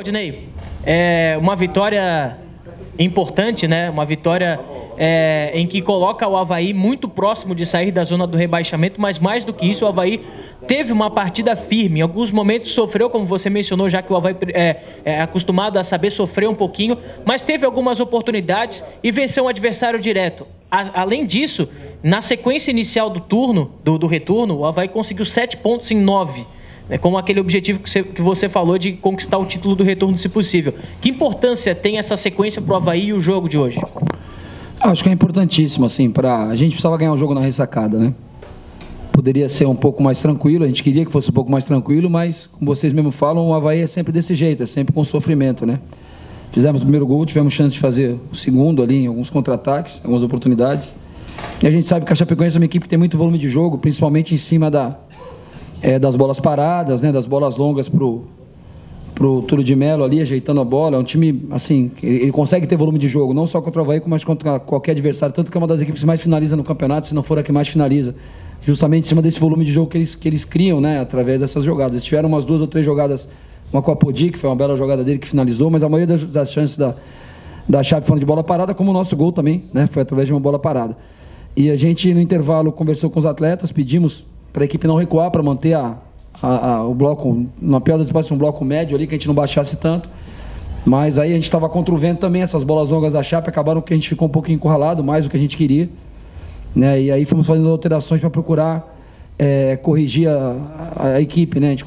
Claudinei, é uma vitória importante, né? Uma vitória em que coloca o Avaí muito próximo de sair da zona do rebaixamento, mas mais do que isso, o Avaí teve uma partida firme. Em alguns momentos sofreu, como você mencionou, já que o Avaí é acostumado a saber sofrer um pouquinho, mas teve algumas oportunidades e venceu um adversário direto. Além disso, na sequência inicial do turno, do retorno, o Avaí conseguiu 7 pontos em 9. Como aquele objetivo que você falou de conquistar o título do retorno, se possível. Que importância tem essa sequência para o Avaí e o jogo de hoje? Acho que é importantíssimo, assim, a gente precisava ganhar o jogo na ressacada, né? Poderia ser um pouco mais tranquilo, a gente queria que fosse um pouco mais tranquilo, mas, como vocês mesmo falam, o Avaí é sempre desse jeito, é sempre com sofrimento, né? Fizemos o primeiro gol, tivemos chance de fazer o segundo ali, em alguns contra-ataques, algumas oportunidades. E a gente sabe que a Chapecoense é uma equipe que tem muito volume de jogo, principalmente em cima das bolas paradas, né, das bolas longas pro Túlio de Melo ali, ajeitando a bola. É um time, assim, ele consegue ter volume de jogo, não só contra o Avaí, mas contra qualquer adversário, tanto que é uma das equipes que mais finaliza no campeonato, se não for a que mais finaliza, justamente em cima desse volume de jogo que eles criam, né, através dessas jogadas. Eles tiveram umas 2 ou 3 jogadas, uma com a Podi, que foi uma bela jogada dele que finalizou, mas a maioria das chances da Chape foram de bola parada, como o nosso gol também, né, foi através de uma bola parada. E a gente, no intervalo, conversou com os atletas, pedimos para a equipe não recuar, para manter o bloco, na pior das hipóteses, um bloco médio ali, que a gente não baixasse tanto. Mas aí a gente estava contra o vento também, essas bolas longas da Chape acabaram que a gente ficou um pouquinho encurralado, mais do que a gente queria, né? E aí fomos fazendo alterações para procurar corrigir a equipe, né? A gente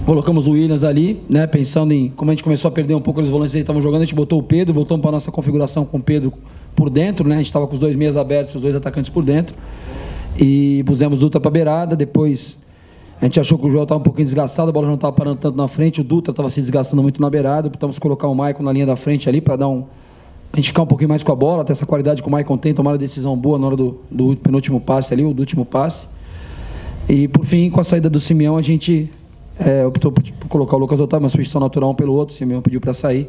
colocamos o Williams ali, né? Pensando em como a gente começou a perder um pouco os volantes que estavam jogando, a gente botou o Pedro, voltamos para a nossa configuração com o Pedro por dentro, né? A gente estava com os 2 meias abertos, os 2 atacantes por dentro. E pusemos o Dutra para beirada. Depois a gente achou que o Joel estava um pouquinho desgastado, a bola não estava parando tanto na frente, o Dutra estava se desgastando muito na beirada. Optamos colocar o Maicon na linha da frente ali para a gente ficar um pouquinho mais com a bola, ter essa qualidade que o Maicon tem, tomar a decisão boa na hora do penúltimo passe ali, ou do último passe. E por fim, com a saída do Simeão, a gente optou por colocar o Lucas Otávio, uma substituição natural um pelo outro. O Simeão pediu para sair.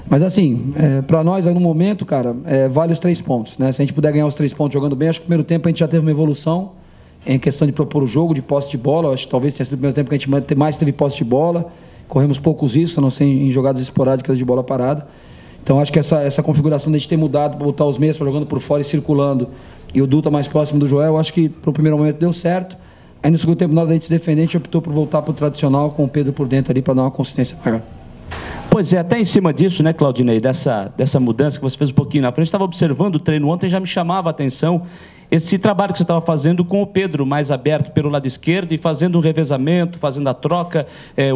Mas assim, para nós, no momento, cara, vale os 3 pontos, né? Se a gente puder ganhar os 3 pontos jogando bem, acho que no primeiro tempo a gente já teve uma evolução em questão de propor o jogo, de posse de bola. Acho que talvez tenha sido o primeiro tempo que a gente mais teve posse de bola, corremos poucos riscos, a não ser em jogadas esporádicas de bola parada. Então acho que essa configuração de a gente ter mudado, botar os meias jogando por fora e circulando, e o Dutra mais próximo do Joel, acho que para o primeiro momento deu certo. Aí no segundo tempo, na hora da gente se defender, a gente optou por voltar para o tradicional, com o Pedro por dentro ali, para dar uma consistência maior. Pois é, até em cima disso, né, Claudinei, dessa mudança que você fez um pouquinho na frente, estava observando o treino ontem, já me chamava a atenção esse trabalho que você estava fazendo com o Pedro mais aberto pelo lado esquerdo e fazendo um revezamento, fazendo a troca,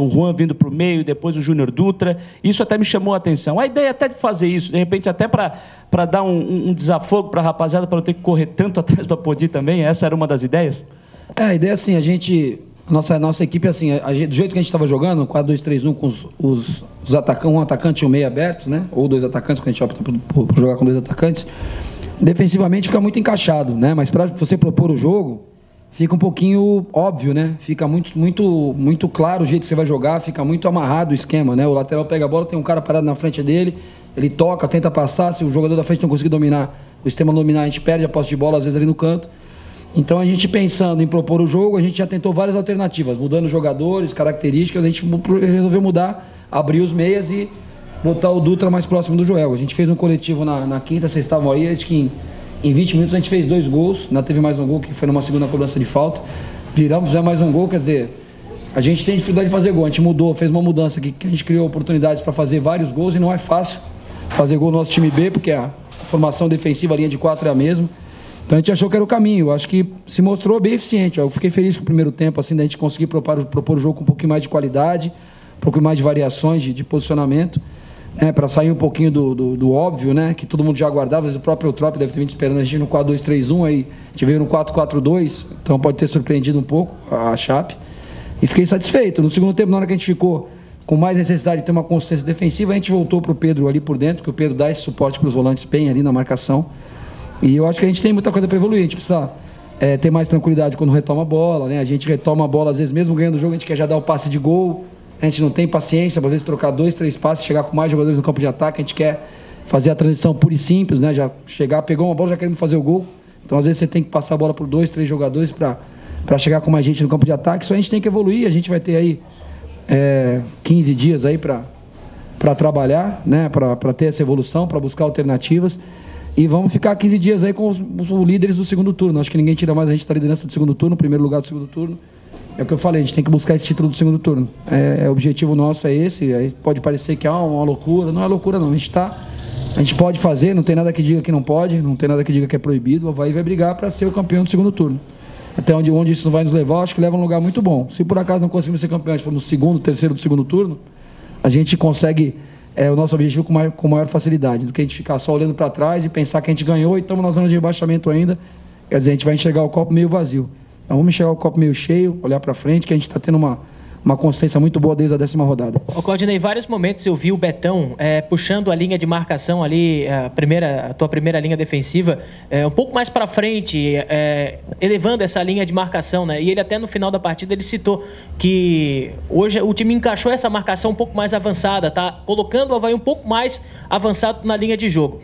o Juan vindo para o meio e depois o Júnior Dutra. Isso até me chamou a atenção. A ideia até de fazer isso, de repente até para dar um desafogo para a rapaziada, para não ter que correr tanto atrás do Apodi também, essa era uma das ideias? A ideia é assim, a nossa equipe, assim, do jeito que a gente estava jogando, 4-2-3-1, com os atacantes, um atacante e um meio abertos, né? Ou 2 atacantes, porque a gente opta por jogar com 2 atacantes. Defensivamente fica muito encaixado, né? Mas para você propor o jogo, fica um pouquinho óbvio, né? Fica muito claro o jeito que você vai jogar, fica muito amarrado o esquema, né? O lateral pega a bola, tem um cara parado na frente dele, ele toca, tenta passar, se o jogador da frente não conseguir dominar, o sistema dominar, a gente perde a posse de bola, às vezes ali no canto. Então a gente pensando em propor o jogo, a gente já tentou várias alternativas, mudando jogadores, características, a gente resolveu mudar, abrir os meias e botar o Dutra mais próximo do Joel. A gente fez um coletivo na quinta, vocês estavam aí, acho que em 20 minutos a gente fez 2 gols, ainda teve mais um gol que foi numa segunda cobrança de falta, viramos já mais um gol, quer dizer, a gente tem dificuldade de fazer gol, a gente mudou, fez uma mudança que a gente criou oportunidades para fazer vários gols e não é fácil fazer gol no nosso time B, porque a formação defensiva, a linha de 4 é a mesma. Então a gente achou que era o caminho, acho que se mostrou bem eficiente. Eu fiquei feliz com o primeiro tempo, assim, da gente conseguir propor o jogo com um pouquinho mais de qualidade, um pouquinho mais de variações de posicionamento, para sair um pouquinho do óbvio, né, que todo mundo já aguardava. Às vezes o próprio Eutrópio deve ter vindo esperando a gente no 4-2-3-1, aí a gente veio no 4-4-2, então pode ter surpreendido um pouco a Chape. E fiquei satisfeito. No segundo tempo, na hora que a gente ficou com mais necessidade de ter uma consistência defensiva, a gente voltou para o Pedro ali por dentro, que o Pedro dá esse suporte para os volantes bem ali na marcação. E eu acho que a gente tem muita coisa para evoluir, a gente precisa ter mais tranquilidade quando retoma a bola, né? A gente retoma a bola, às vezes mesmo ganhando o jogo, a gente quer já dar o passe de gol, a gente não tem paciência, às vezes trocar 2, 3 passes, chegar com mais jogadores no campo de ataque, a gente quer fazer a transição pura e simples, né? Já chegar, pegou uma bola, já querendo fazer o gol, então às vezes você tem que passar a bola por 2, 3 jogadores para chegar com mais gente no campo de ataque. Isso a gente tem que evoluir, a gente vai ter aí 15 dias aí para trabalhar, né? Para ter essa evolução, para buscar alternativas. E vamos ficar 15 dias aí com os líderes do segundo turno. Acho que ninguém tira mais a gente da liderança do segundo turno, primeiro lugar do segundo turno. É o que eu falei, a gente tem que buscar esse título do segundo turno. O objetivo nosso é esse. Aí pode parecer que é uma loucura, não é loucura não. A gente pode fazer, não tem nada que diga que não pode, não tem nada que diga que é proibido. O Avaí vai brigar para ser o campeão do segundo turno. Até onde isso vai nos levar, acho que leva a um lugar muito bom. Se por acaso não conseguimos ser campeão, a gente for no segundo, terceiro do segundo turno, a gente consegue o nosso objetivo com maior facilidade, do que a gente ficar só olhando para trás e pensar que a gente ganhou e estamos na zona de rebaixamento ainda. Quer dizer, a gente vai enxergar o copo meio vazio. Então vamos enxergar o copo meio cheio, olhar para frente, que a gente está tendo uma consistência muito boa desde a 10ª rodada. Ô Claudinei, em vários momentos eu vi o Betão puxando a linha de marcação ali, a tua primeira linha defensiva, um pouco mais para frente, elevando essa linha de marcação, né? E ele até no final da partida ele citou que hoje o time encaixou essa marcação um pouco mais avançada, tá? Colocando o Avaí um pouco mais avançado na linha de jogo.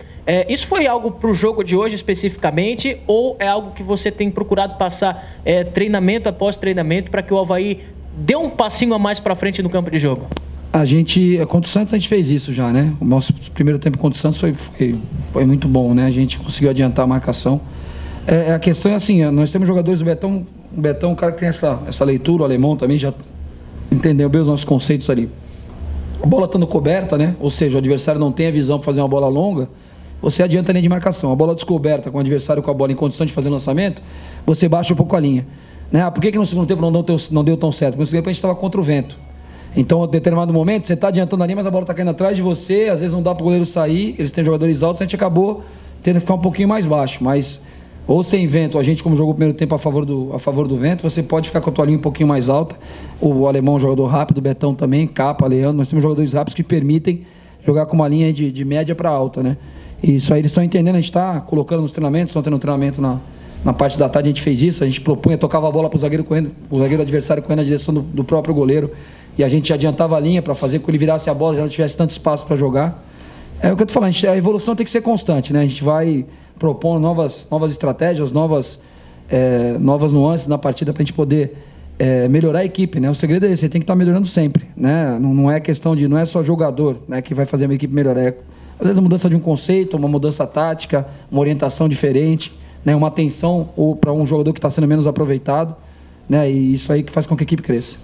Isso foi algo para o jogo de hoje especificamente, ou é algo que você tem procurado passar treinamento após treinamento para que o Avaí dê um passinho a mais para frente no campo de jogo? Contra o Santos a gente fez isso já, né? O nosso primeiro tempo contra o Santos foi muito bom, né? A gente conseguiu adiantar a marcação. A questão é assim, nós temos jogadores do Betão, o Betão, um cara que tem essa leitura, o alemão também já entendeu bem os nossos conceitos ali. A bola estando coberta, né? Ou seja, o adversário não tem a visão para fazer uma bola longa, você adianta a linha de marcação. A bola descoberta com o adversário com a bola em condição de fazer o lançamento, você baixa um pouco a linha. Né? Por que no segundo tempo não deu tão certo? Porque no segundo tempo a gente estava contra o vento. Então, em determinado momento, você está adiantando a linha, mas a bola está caindo atrás de você, às vezes não dá para o goleiro sair, eles têm jogadores altos, a gente acabou tendo que ficar um pouquinho mais baixo. Mas, ou sem vento, a gente como jogou o primeiro tempo a favor do vento, você pode ficar com a tua linha um pouquinho mais alta. O alemão é um jogador rápido, o Betão também, Capa, Leandro, nós temos jogadores rápidos que permitem jogar com uma linha de média para alta, né? E isso aí eles estão entendendo, a gente está colocando nos treinamentos, estão tendo treinamento na parte da tarde, a gente fez isso, a gente propunha, tocava a bola para o zagueiro adversário correndo na direção do próprio goleiro, e a gente adiantava a linha para fazer com que ele virasse a bola, já não tivesse tanto espaço para jogar. É o que eu estou falando, a evolução tem que ser constante, né? A gente vai propondo novas estratégias, novas nuances na partida para a gente poder melhorar a equipe, né? O segredo é esse, você tem que estar melhorando sempre, né? Não é questão não é só jogador, né, que vai fazer a equipe melhorar, às vezes a mudança de um conceito, uma mudança tática, uma orientação diferente, né, uma atenção para um jogador que está sendo menos aproveitado, né, e isso aí que faz com que a equipe cresça.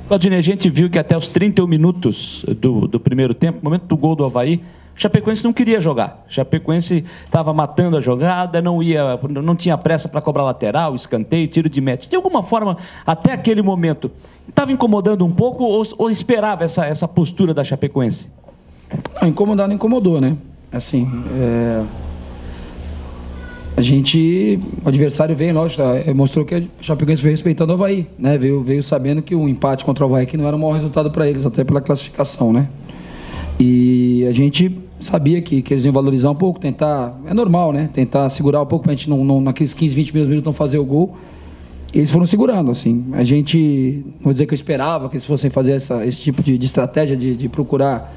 Claudinei, a gente viu que até os 31 minutos do primeiro tempo, no momento do gol do Avaí, Chapecoense não queria jogar. Chapecoense estava matando a jogada, não tinha pressa para cobrar lateral, escanteio, tiro de meta. De alguma forma, até aquele momento, estava incomodando um pouco ou esperava essa postura da Chapecoense? Não, incomodar não incomodou, né? Assim, o adversário veio, lógico, mostrou que a Chapecoense veio respeitando o Avaí, né? Veio sabendo que o empate contra o Avaí que não era um mau resultado para eles, até pela classificação, né? E a gente sabia que eles iam valorizar um pouco, tentar, é normal, né? Tentar segurar um pouco para a gente não naqueles 15, 20 minutos não fazer o gol. Eles foram segurando, assim. A gente, vou dizer que eu esperava que eles fossem fazer esse tipo de estratégia de procurar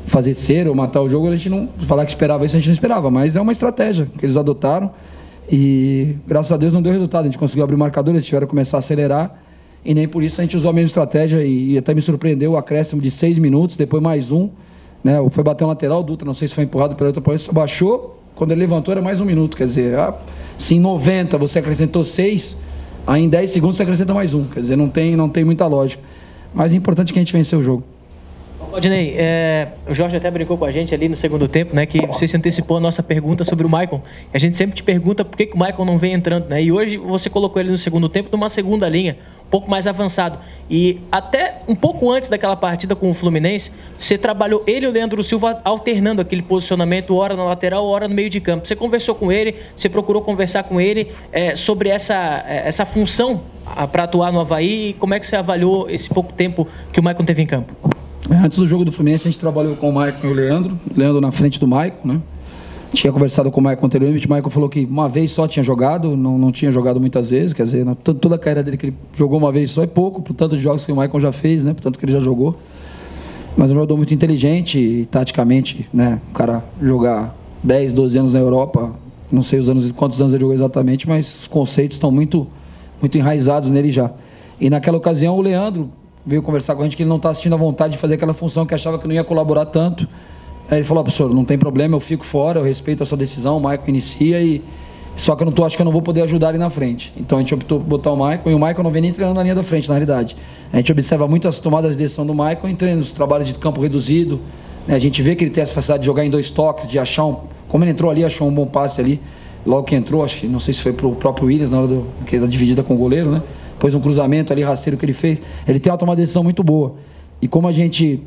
fazer cera ou matar o jogo. A gente não falar que esperava isso, a gente não esperava, mas é uma estratégia que eles adotaram e graças a Deus não deu resultado. A gente conseguiu abrir o marcador, eles tiveram que começar a acelerar e nem por isso a gente usou a mesma estratégia e até me surpreendeu o acréscimo de 6 minutos, depois mais um, né? Foi bater um lateral, o Dutra, não sei se foi empurrado pela outra polícia, baixou, quando ele levantou era mais 1 minuto, quer dizer, se em 90 você acrescentou 6, aí em 10 segundos você acrescenta mais 1, quer dizer, não tem muita lógica, mas é importante que a gente venceu o jogo. Claudinei, o Jorge até brincou com a gente ali no segundo tempo, né, que você se antecipou a nossa pergunta sobre o Maicon. A gente sempre te pergunta por que o Maicon não vem entrando, né? E hoje você colocou ele no segundo tempo numa segunda linha, um pouco mais avançado. E até um pouco antes daquela partida com o Fluminense, você trabalhou ele e o Leandro Silva alternando aquele posicionamento, hora na lateral, hora no meio de campo. Você conversou com ele, você procurou conversar com ele sobre essa função para atuar no Avaí e como é que você avaliou esse pouco tempo que o Maicon teve em campo? Antes do jogo do Fluminense, a gente trabalhou com o Maicon e o Leandro na frente do Maicon, né? Tinha conversado com o Maicon anteriormente, o Maicon falou que uma vez só tinha jogado, não tinha jogado muitas vezes, quer dizer, toda a carreira dele que ele jogou uma vez só é pouco, por tanto de jogos que o Maicon já fez, né? Por tanto que ele já jogou. Mas é um jogador muito inteligente e taticamente, né? O cara jogar 10, 12 anos na Europa, não sei quantos anos ele jogou exatamente, mas os conceitos estão muito, muito enraizados nele já. E naquela ocasião o Leandro, veio conversar com a gente que ele não está assistindo à vontade de fazer aquela função, que achava que não ia colaborar tanto. Aí ele falou, professor, não tem problema, eu fico fora, eu respeito a sua decisão, o Maicon inicia, só que acho que eu não vou poder ajudar ele na frente. Então a gente optou por botar o Maicon, e o Maicon não vem nem treinando na linha da frente, na realidade. A gente observa muito as tomadas de decisão do Maicon em treinos, trabalhos de campo reduzido, né? A gente vê que ele tem essa facilidade de jogar em 2 toques, de achar como ele entrou ali, achou um bom passe ali, logo que entrou, acho que não sei se foi pro próprio Williams na hora da dividida com o goleiro, né? Depois um cruzamento ali rasteiro que ele fez, ele tem uma tomada de decisão muito boa. E como a gente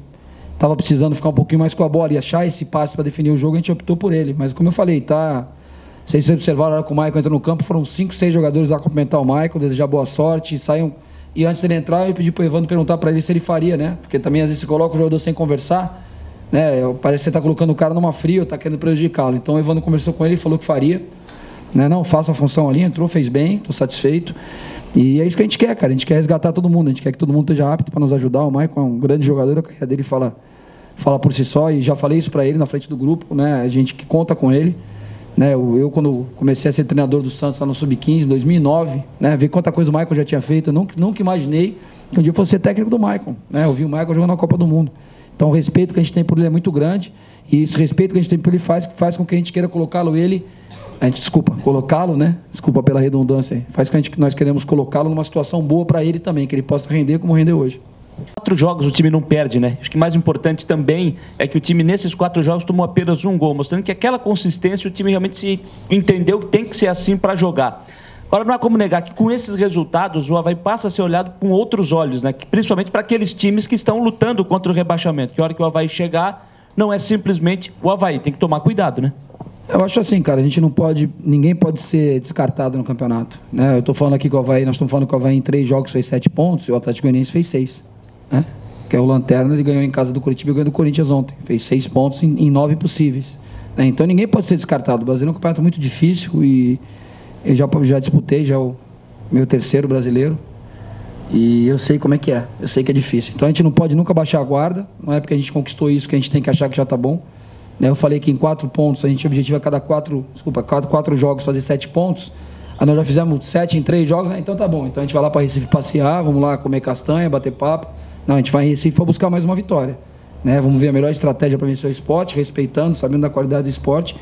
estava precisando ficar um pouquinho mais com a bola e achar esse passe para definir o jogo, a gente optou por ele. Mas como eu falei, não sei se vocês observaram, a hora que o Maicon entrou no campo, foram 5, 6 jogadores a cumprimentar o Maicon, desejar boa sorte, saiam. E antes dele entrar, eu pedi para o Evandro perguntar para ele se ele faria, né? Porque também às vezes você coloca o jogador sem conversar, né? Parece que você está colocando o cara numa fria ou está querendo prejudicá-lo. Então o Evandro conversou com ele e falou que faria. Né? Não, faço a função ali, entrou, fez bem, estou satisfeito. E é isso que a gente quer, cara. A gente quer resgatar todo mundo, a gente quer que todo mundo esteja apto para nos ajudar. O Maicon é um grande jogador, a carreira dele fala por si só, e já falei isso para ele na frente do grupo, né? A gente que conta com ele, né? Eu quando comecei a ser treinador do Santos lá no Sub-15, em 2009, né? Ver quanta coisa o Maicon já tinha feito, eu nunca imaginei que um dia eu fosse ser técnico do Maicon, né? Eu vi o Maicon jogando na Copa do Mundo. Então o respeito que a gente tem por ele é muito grande, e esse respeito que a gente tem por ele faz com que a gente queira colocá-lo colocá-lo, né? Desculpa pela redundância aí. Faz com que nós queremos colocá-lo numa situação boa para ele também, que ele possa render como rendeu hoje. 4 jogos o time não perde, né? Acho que mais importante também é que o time nesses 4 jogos tomou apenas 1 gol, mostrando que aquela consistência o time realmente se entendeu que tem que ser assim para jogar. Agora, não há como negar que com esses resultados o Avaí passa a ser olhado com outros olhos, né? Principalmente para aqueles times que estão lutando contra o rebaixamento, que a hora que o Avaí chegar, não é simplesmente o Avaí, tem que tomar cuidado, né? Eu acho assim, cara, ninguém pode ser descartado no campeonato, né? Eu tô falando aqui que o Avaí, nós estamos falando que o Avaí em 3 jogos fez 7 pontos e o Atlético Goianiense fez 6, né? Que é o Lanterna, ele ganhou em casa do Curitiba e ganhou do Corinthians ontem, fez 6 pontos em 9 possíveis, né? Então ninguém pode ser descartado. O Brasil é um campeonato muito difícil e eu já disputei já o meu 3º brasileiro e eu sei como é que é, eu sei que é difícil. Então a gente não pode nunca baixar a guarda, não é porque a gente conquistou isso que a gente tem que achar que já tá bom. Eu falei que em 4 pontos, a gente objetiva a cada 4 jogos fazer 7 pontos. Aí nós já fizemos 7 em 3 jogos, né? Então tá bom. Então a gente vai lá para Recife passear, vamos lá comer castanha, bater papo. Não, a gente vai em Recife para buscar mais uma vitória, né? Vamos ver a melhor estratégia para vencer o esporte, respeitando, sabendo da qualidade do esporte.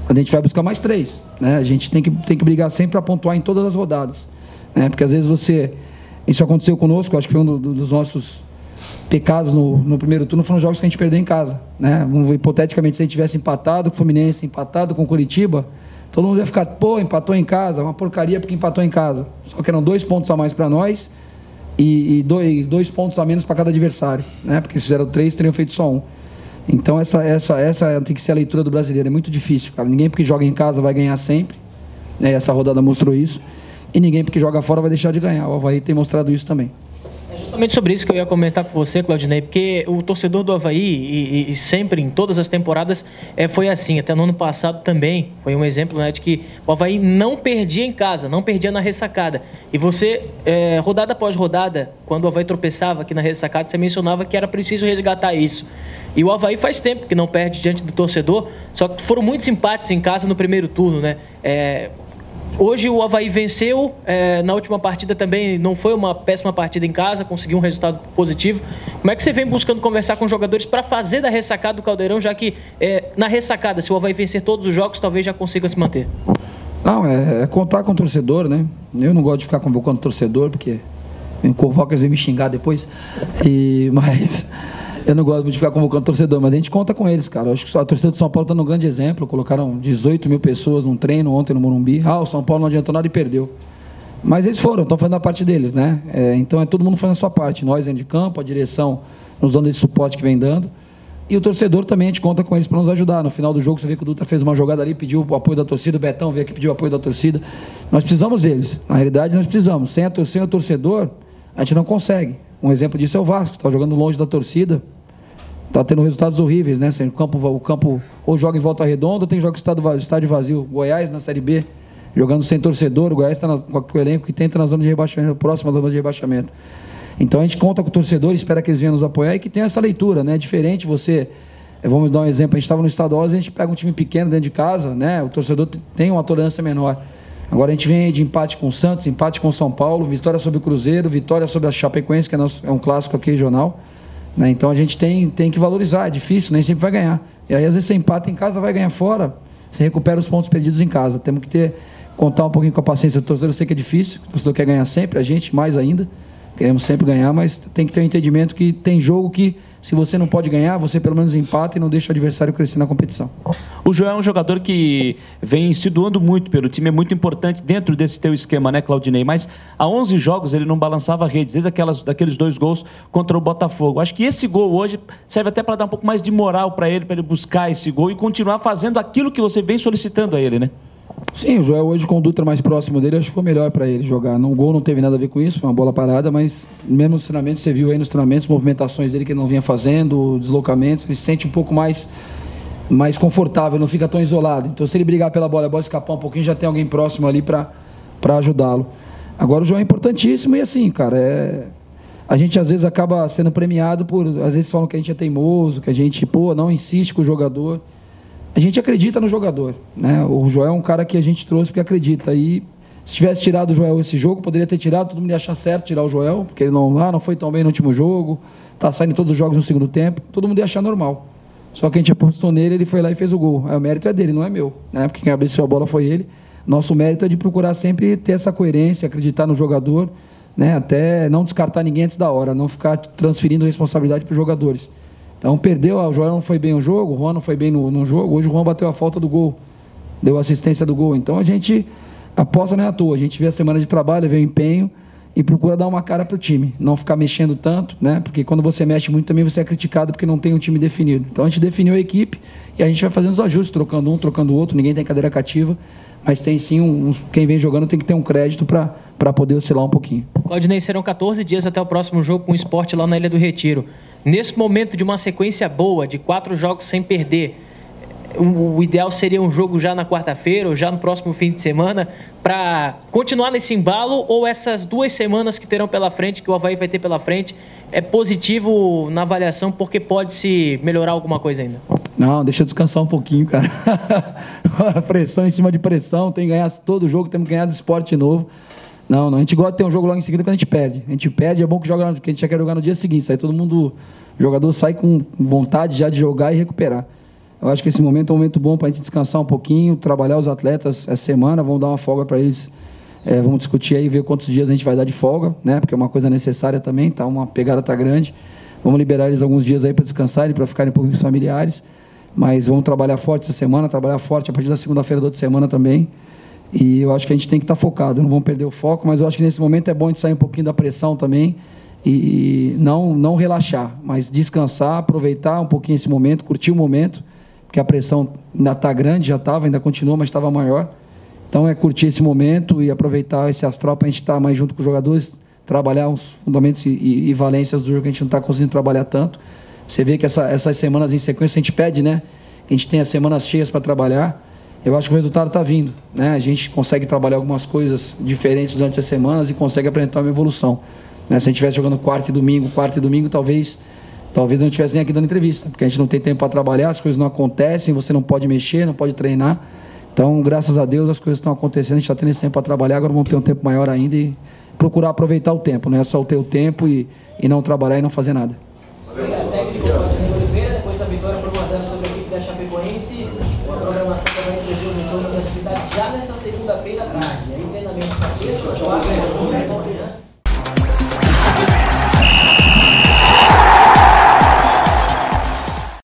A gente vai buscar mais 3, né? A gente tem que brigar sempre para pontuar em todas as rodadas, né? Porque às vezes isso aconteceu conosco, acho que foi um dos nossos pecados no primeiro turno, foram jogos que a gente perdeu em casa, né? Hipoteticamente, se a gente tivesse empatado com o Fluminense, empatado com o Curitiba, todo mundo ia ficar, empatou em casa, uma porcaria porque empatou em casa. Só que eram 2 pontos a mais para nós e 2 pontos a menos para cada adversário, né? Porque se fizeram 3, teriam feito só 1. Então essa tem que ser a leitura do brasileiro, é muito difícil, cara. Ninguém porque joga em casa vai ganhar sempre, né? Essa rodada mostrou isso, e ninguém porque joga fora vai deixar de ganhar. O Avaí tem mostrado isso também. Justamente sobre isso que eu ia comentar com você, Claudinei, porque o torcedor do Avaí, e sempre, em todas as temporadas, foi assim, até no ano passado também, foi um exemplo, né, de que o Avaí não perdia em casa, não perdia na ressacada. E você, rodada após rodada, quando o Avaí tropeçava aqui na ressacada, você mencionava que era preciso resgatar isso. E o Avaí faz tempo que não perde diante do torcedor, só que foram muitos empates em casa no primeiro turno, né? Hoje o Avaí venceu, na última partida também não foi uma péssima partida em casa, conseguiu um resultado positivo. Como é que você vem buscando conversar com os jogadores para fazer da ressacada do Caldeirão, já que na ressacada, se o Avaí vencer todos os jogos, talvez já consiga se manter? Não, é contar com o torcedor, né? Eu não gosto de ficar convocando o torcedor, porque me convoca, eles vêm me xingar depois, mas eu não gosto de ficar convocando o torcedor, mas a gente conta com eles, cara. Eu acho que a torcida de São Paulo está no grande exemplo, colocaram 18 mil pessoas num treino ontem no Morumbi. O São Paulo não adiantou nada e perdeu. Mas eles estão fazendo a parte deles, né? Então todo mundo fazendo a sua parte, nós dentro de campo, a direção nos dando esse suporte que vem dando. E o torcedor também, a gente conta com eles para nos ajudar. No final do jogo, você vê que o Dutra fez uma jogada ali, pediu o apoio da torcida, o Betão veio aqui pediu o apoio da torcida. Nós precisamos deles. Na realidade, nós precisamos. Sem o torcedor, a gente não consegue. Um exemplo disso é o Vasco, está jogando longe da torcida, está tendo resultados horríveis, né? O campo ou joga em Volta Redonda, ou tem jogo estádio vazio. Goiás, na Série B, jogando sem torcedor, o Goiás está com o elenco que tenta na zona de rebaixamento, próxima da zona de rebaixamento. Então a gente conta com o torcedor, espera que eles venham nos apoiar e que tenha essa leitura, né? Diferente vamos dar um exemplo, a gente estava no estadual, a gente pega um time pequeno dentro de casa, né? O torcedor tem uma tolerância menor. Agora a gente vem de empate com o Santos, empate com o São Paulo, vitória sobre o Cruzeiro, vitória sobre a Chapecoense, que é um clássico aqui regional, né? Então a gente tem que valorizar, é difícil, nem sempre vai ganhar. E aí às vezes você empata em casa, vai ganhar fora, você recupera os pontos perdidos em casa. Temos que contar um pouquinho com a paciência do torcedor. Eu sei que é difícil, o torcedor quer ganhar sempre, a gente mais ainda, queremos sempre ganhar, mas tem que ter um entendimento que tem jogo que, se você não pode ganhar, você pelo menos empata e não deixa o adversário crescer na competição. O Joel é um jogador que vem se doando muito pelo time, é muito importante dentro desse teu esquema, né, Claudinei? Mas há 11 jogos ele não balançava a rede, desde daqueles 2 gols contra o Botafogo. Acho que esse gol hoje serve até para dar um pouco mais de moral para ele buscar esse gol e continuar fazendo aquilo que você vem solicitando a ele, né? Sim, o Joel hoje com o Dutra mais próximo dele, acho que foi melhor para ele jogar. O gol não teve nada a ver com isso, foi uma bola parada, mas mesmo nos treinamentos, você viu aí nos treinamentos, movimentações dele que ele não vinha fazendo, deslocamentos, ele se sente um pouco mais confortável, não fica tão isolado. Então se ele brigar pela bola, a bola escapar um pouquinho, já tem alguém próximo ali para ajudá-lo. Agora o Joel é importantíssimo e assim, cara, a gente às vezes acaba sendo premiado às vezes falam que a gente é teimoso, que a gente, não insiste com o jogador. A gente acredita no jogador, né? O Joel é um cara que a gente trouxe porque acredita. E se tivesse tirado o Joel esse jogo, poderia ter tirado, todo mundo ia achar certo tirar o Joel, porque ele não foi tão bem no último jogo, tá saindo todos os jogos no segundo tempo, todo mundo ia achar normal. Só que a gente apostou nele, ele foi lá e fez o gol. Aí o mérito é dele, não é meu, né? Porque quem abriu a bola foi ele. Nosso mérito é de procurar sempre ter essa coerência, acreditar no jogador, né? Até não descartar ninguém antes da hora, não ficar transferindo responsabilidade para os jogadores. Então perdeu, o Joel não foi bem o jogo, o Juan não foi bem no jogo, hoje o Juan bateu a falta do gol, deu assistência do gol. Então a gente aposta não é à toa, a gente vê a semana de trabalho, vê o empenho e procura dar uma cara para o time, não ficar mexendo tanto, né? Porque quando você mexe muito também você é criticado porque não tem um time definido. Então a gente definiu a equipe e a gente vai fazendo os ajustes, trocando um, trocando o outro, ninguém tem cadeira cativa, mas tem sim, quem vem jogando tem que ter um crédito para poder oscilar um pouquinho. Claudinei, serão 14 dias até o próximo jogo com o Sport lá na Ilha do Retiro. Nesse momento de uma sequência boa, de 4 jogos sem perder, o ideal seria um jogo já na quarta-feira ou já no próximo fim de semana para continuar nesse embalo, ou essas 2 semanas que terão pela frente, que o Avaí vai ter pela frente, é positivo na avaliação porque pode se melhorar alguma coisa ainda? Não, deixa eu descansar um pouquinho, cara. Pressão em cima de pressão, tem que ganhar todo jogo, temos que ganhar do Sport novo. Não, a gente gosta de ter um jogo logo em seguida quando a gente perde. A gente perde, é bom que porque a gente já quer jogar no dia seguinte. Aí todo mundo, o jogador sai com vontade já de jogar e recuperar. Eu acho que esse momento é um momento bom para a gente descansar um pouquinho, trabalhar os atletas essa semana, vamos dar uma folga para eles. Vamos discutir aí, ver quantos dias a gente vai dar de folga, né? Porque é uma coisa necessária também, tá? Uma pegada tá grande. Vamos liberar eles alguns dias aí para descansarem, para ficarem um pouquinho familiares. Mas vamos trabalhar forte essa semana, trabalhar forte a partir da segunda-feira da outra semana também. E eu acho que a gente tem que estar focado, não vamos perder o foco, mas eu acho que nesse momento é bom a gente sair um pouquinho da pressão também e não relaxar, mas descansar, aproveitar um pouquinho esse momento, curtir o momento, porque a pressão ainda está grande, já estava, ainda continua, mas estava maior. Então é curtir esse momento e aproveitar esse astral para a gente estar mais junto com os jogadores, trabalhar os fundamentos e valências do jogo que a gente não está conseguindo trabalhar tanto. Você vê que essas semanas em sequência a gente pede, né? A gente tem as semanas cheias para trabalhar. Eu acho que o resultado está vindo, né? A gente consegue trabalhar algumas coisas diferentes durante as semanas e consegue apresentar uma evolução, né? Se a gente estivesse jogando quarta e domingo, talvez não estivesse nem aqui dando entrevista, porque a gente não tem tempo para trabalhar, as coisas não acontecem, você não pode mexer, não pode treinar. Então, graças a Deus, as coisas estão acontecendo, a gente está tendo esse tempo para trabalhar, agora vamos ter um tempo maior ainda e procurar aproveitar o tempo, não é só ter o tempo e não trabalhar e não fazer nada. Técnico Claudinei Oliveira, depois da vitória por 1-0 sobre a equipe da Chapecoense, a programação também prevê o retorno das atividades já nessa segunda-feira à tarde. Aí treinamento na terça, quarta,